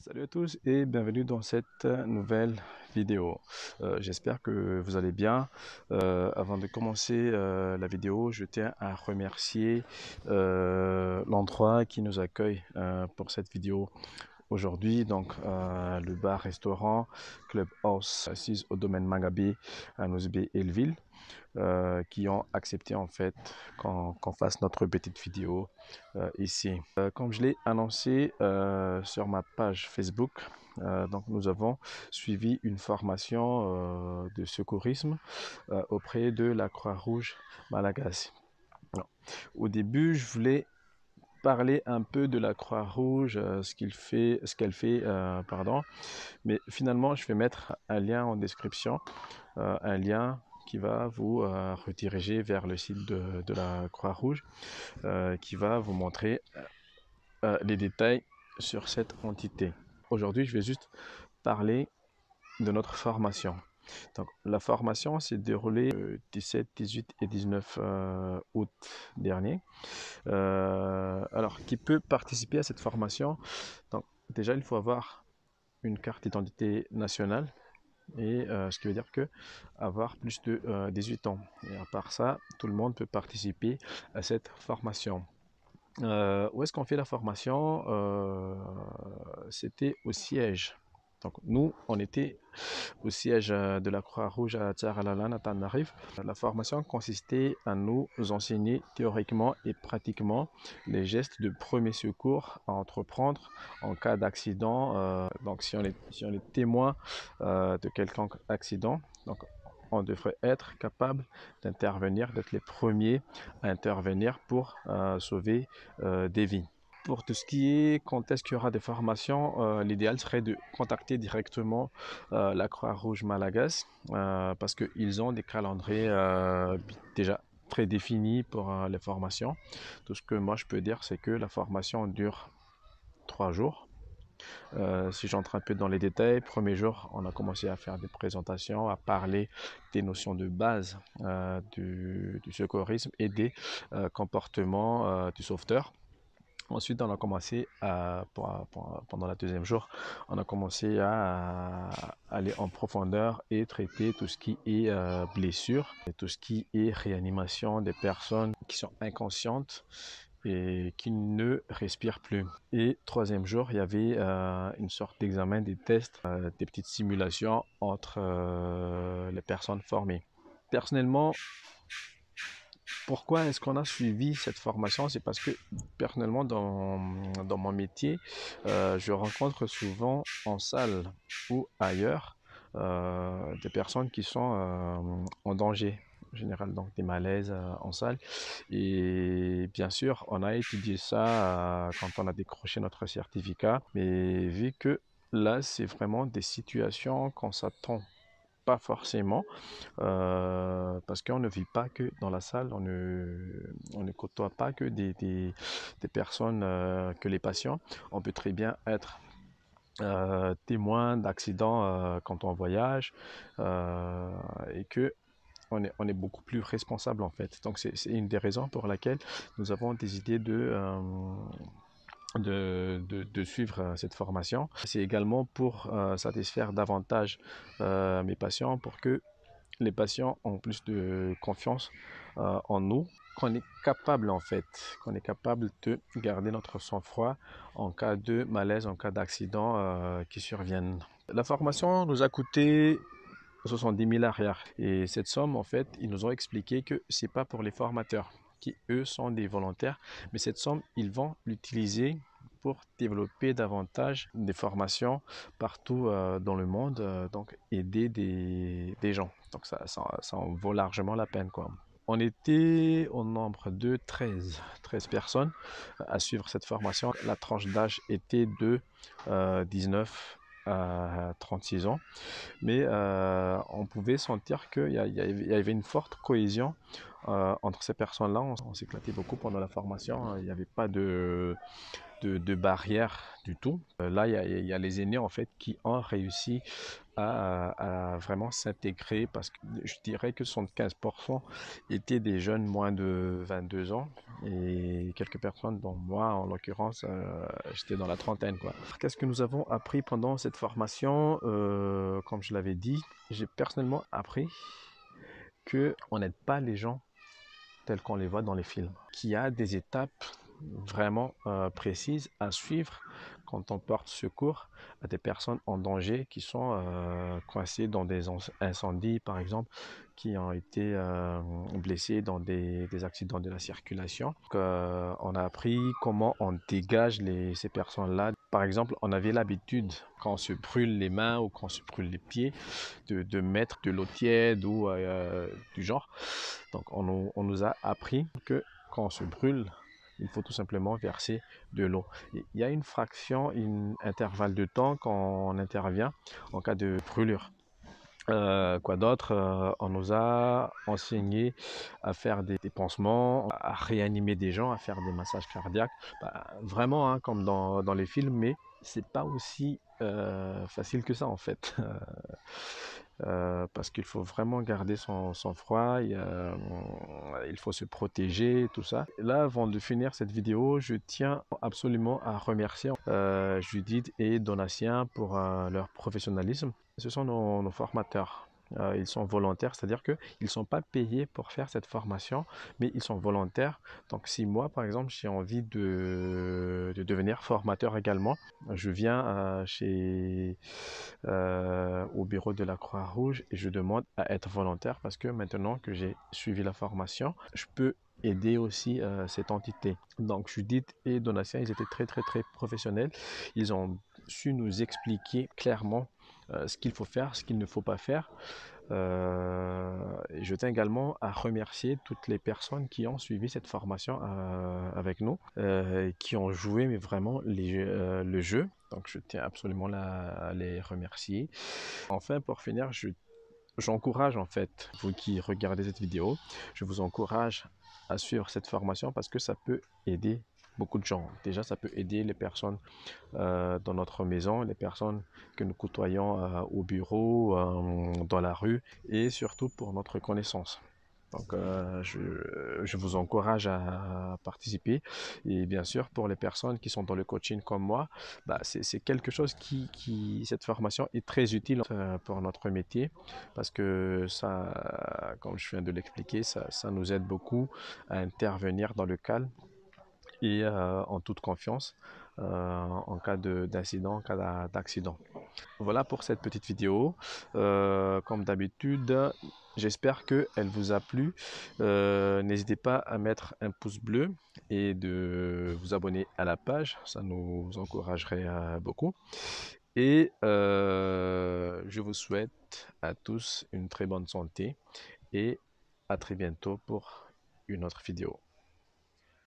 Salut à tous et bienvenue dans cette nouvelle vidéo. J'espère que vous allez bien. Avant de commencer la vidéo, je tiens à remercier l'endroit qui nous accueille pour cette vidéo aujourd'hui. Donc, le bar-restaurant Clubhouse assise au domaine Magabé à Nosbé et Lville, qui ont accepté en fait qu'on fasse notre petite vidéo ici. Comme je l'ai annoncé sur ma page Facebook, donc nous avons suivi une formation de secourisme auprès de la Croix-Rouge Malagasy. Alors, au début, je voulais parler un peu de la Croix-Rouge, ce qu'elle fait, pardon, mais finalement, je vais mettre un lien en description, un lien qui va vous rediriger vers le site de la Croix-Rouge, qui va vous montrer les détails sur cette entité. Aujourd'hui, je vais juste parler de notre formation. Donc, la formation s'est déroulée le 17, 18 et 19 août dernier. Alors, qui peut participer à cette formation? Donc, déjà, il faut avoir une carte d'identité nationale et ce qui veut dire que avoir plus de 18 ans. Et à part ça, tout le monde peut participer à cette formation. Où est-ce qu'on fait la formation? C'était au siège. Donc nous, on était au siège de la Croix-Rouge à Tsaralalan, à Tanarif. La formation consistait à nous enseigner théoriquement et pratiquement les gestes de premier secours à entreprendre en cas d'accident. Donc si on est témoin de quelconque accident, donc on devrait être capable d'intervenir, d'être les premiers à intervenir pour sauver des vies. Pour tout ce qui est quand est-ce qu'il y aura des formations, l'idéal serait de contacter directement la Croix-Rouge Malagasy parce qu'ils ont des calendriers déjà prédéfinis pour les formations. Tout ce que moi je peux dire, c'est que la formation dure 3 jours. Si j'entre un peu dans les détails, premier jour, on a commencé à faire des présentations, à parler des notions de base du secourisme et des comportements du sauveteur. Ensuite, on a commencé pendant la deuxième jour, on a commencé à aller en profondeur et traiter tout ce qui est blessure, et tout ce qui est réanimation des personnes qui sont inconscientes et qui ne respirent plus. Et troisième jour, il y avait une sorte d'examen, des tests, des petites simulations entre les personnes formées. Personnellement, pourquoi est-ce qu'on a suivi cette formation? C'est parce que personnellement, dans mon métier, je rencontre souvent en salle ou ailleurs des personnes qui sont en danger en général, donc des malaises en salle. Et bien sûr, on a étudié ça quand on a décroché notre certificat, mais vu que là, c'est vraiment des situations qu'on s'attend pas forcément, parce qu'on ne vit pas que dans la salle, on ne côtoie pas que des personnes, que les patients. On peut très bien être témoin d'accidents quand on voyage et que on est beaucoup plus responsable en fait. Donc c'est une des raisons pour laquelle nous avons décidé de suivre cette formation. C'est également pour satisfaire davantage mes patients, pour que les patients ont plus de confiance en nous, qu'on est capable en fait, qu'on est capable de garder notre sang-froid en cas de malaise, en cas d'accident qui surviennent. La formation nous a coûté 70 000 arrières et cette somme en fait, ils nous ont expliqué que c'est pas pour les formateurs qui eux sont des volontaires, mais cette somme ils vont l'utiliser pour développer davantage des formations partout dans le monde, donc aider des gens. Donc ça en vaut largement la peine, quoi. On était au nombre de 13 personnes à suivre cette formation. La tranche d'âge était de 19 à 36 ans. Mais on pouvait sentir qu'il y avait une forte cohésion entre ces personnes-là. On s'éclatait beaucoup pendant la formation. Il n'y avait pas de barrière du tout. Là, il y a les aînés en fait qui ont réussi à vraiment s'intégrer parce que je dirais que 75% étaient des jeunes moins de 22 ans et quelques personnes, dont moi en l'occurrence, j'étais dans la trentaine, quoi. Qu'est-ce que nous avons appris pendant cette formation? Comme je l'avais dit, j'ai personnellement appris que on n'aide pas les gens tels qu'on les voit dans les films, qu'il y a des étapes vraiment précises à suivre quand on porte secours à des personnes en danger qui sont coincées dans des incendies, par exemple, qui ont été blessés dans des accidents de la circulation. Donc, on a appris comment on dégage ces personnes-là. Par exemple, on avait l'habitude, quand on se brûle les mains ou quand on se brûle les pieds, de mettre de l'eau tiède ou du genre. Donc, on nous a appris que quand on se brûle, il faut tout simplement verser de l'eau. Il y a une fraction, un intervalle de temps quand on intervient en cas de brûlure. Quoi d'autre? On nous a enseigné à faire des pansements, à réanimer des gens, à faire des massages cardiaques. Bah, vraiment, hein, comme dans les films, mais c'est pas aussi facile que ça en fait. Parce qu'il faut vraiment garder son sang-froid, il faut se protéger, tout ça. Et là, avant de finir cette vidéo, je tiens absolument à remercier Judith et Donatien pour leur professionnalisme. Ce sont nos formateurs. Ils sont volontaires, c'est-à-dire qu'ils ne sont pas payés pour faire cette formation, mais ils sont volontaires. Donc si moi, par exemple, j'ai envie de devenir formateur également, je viens au bureau de la Croix-Rouge et je demande à être volontaire parce que maintenant que j'ai suivi la formation, je peux aider aussi cette entité. Donc Judith et Donatien, ils étaient très professionnels. Ils ont su nous expliquer clairement ce qu'il faut faire, ce qu'il ne faut pas faire. Et je tiens également à remercier toutes les personnes qui ont suivi cette formation avec nous, qui ont joué mais vraiment le jeu. Donc je tiens absolument à les remercier. Enfin, pour finir, j'encourage en fait, vous qui regardez cette vidéo, je vous encourage à suivre cette formation parce que ça peut aider beaucoup de gens. Déjà, ça peut aider les personnes dans notre maison, les personnes que nous côtoyons au bureau, dans la rue et surtout pour notre connaissance. Donc, je vous encourage à participer. Et bien sûr, pour les personnes qui sont dans le coaching comme moi, bah, c'est quelque chose cette formation est très utile pour notre métier parce que ça, comme je viens de l'expliquer, ça nous aide beaucoup à intervenir dans le calme et en toute confiance en cas d'incident, en cas d'accident. Voilà pour cette petite vidéo. Comme d'habitude, j'espère qu'elle vous a plu. N'hésitez pas à mettre un pouce bleu et de vous abonner à la page. Ça nous encouragerait beaucoup. Et je vous souhaite à tous une très bonne santé et à très bientôt pour une autre vidéo.